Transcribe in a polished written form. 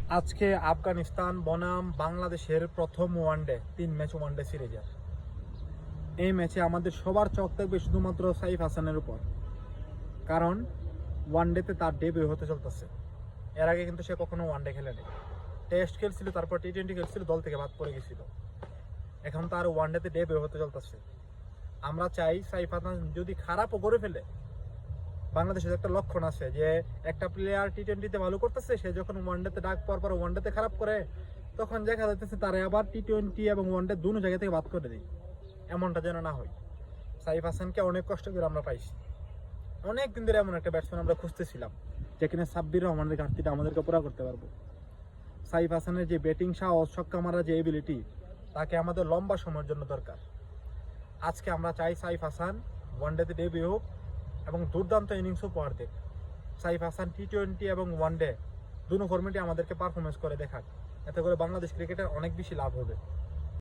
আজকে আফগানিস্তান বনাম বাংলাদেশের প্রথম ওয়ানডে 3 ম্যাচ ওয়ানডে সিরিজের এই ম্যাচে আমাদের সবার চোখ থাকবে শুধুমাত্র সাইফ হাসানের উপর। কারণ ওয়ানডেতে তার ডেবিউ হতে চলতেছে। এর আগে কিন্তু সে কখনো ওয়ানডে খেলেনি। টেস্ট খেলছিল, তারপর টি-20 খেলছিল, দল থেকে বাদ পড়ে গেছিল। এখন তার ওয়ানডেতে ডেবিউ হতে চলতেছে। আমরা চাই সাইফ হাসান যদি খারাপও করে ফেলে, বাংলাদেশের একটা লক্ষণ আছে যে একটা প্লেয়ার টি-20তে ভালো করতেছে, সে যখন ওয়ানডেতে ডাক পাওয়ার পর ওয়ানডেতে খারাপ করে, তখন দেখা যাচ্ছে তারা আবার টি-20 এবং ওয়ানডে দুটো জায়গা থেকে বাদ করে দেয়। এমনটা যেন না হয়। সাইফ হাসানকে অনেক কষ্ট করে আমরা পাইছি। অনেক দিন ধরে এমন একটা ব্যাটসম্যান আমরা খুঁজতেছিলাম যেখানে সাব্বির রহমানের ঘাটতিটা আমাদেরকে পুরো করতে পারবো। সাইফ হাসানের যে ব্যাটিং সাহস, ছক্কা মারার যে এবিলিটি, তাকে আমাদের লম্বা সময়ের জন্য দরকার। আজকে আমরা চাই সাইফ হাসান ওয়ানডেতে ডেবিউ হোক এবং দুর্দান্ত ইনিংস উপহার দেখ। সাইফ হাসান টি-20 এবং ওয়ানডে দুটো ফর্মেটে আমাদেরকে পারফরমেন্স করে দেখাক। এতে করে বাংলাদেশ ক্রিকেটের অনেক বেশি লাভ হবে।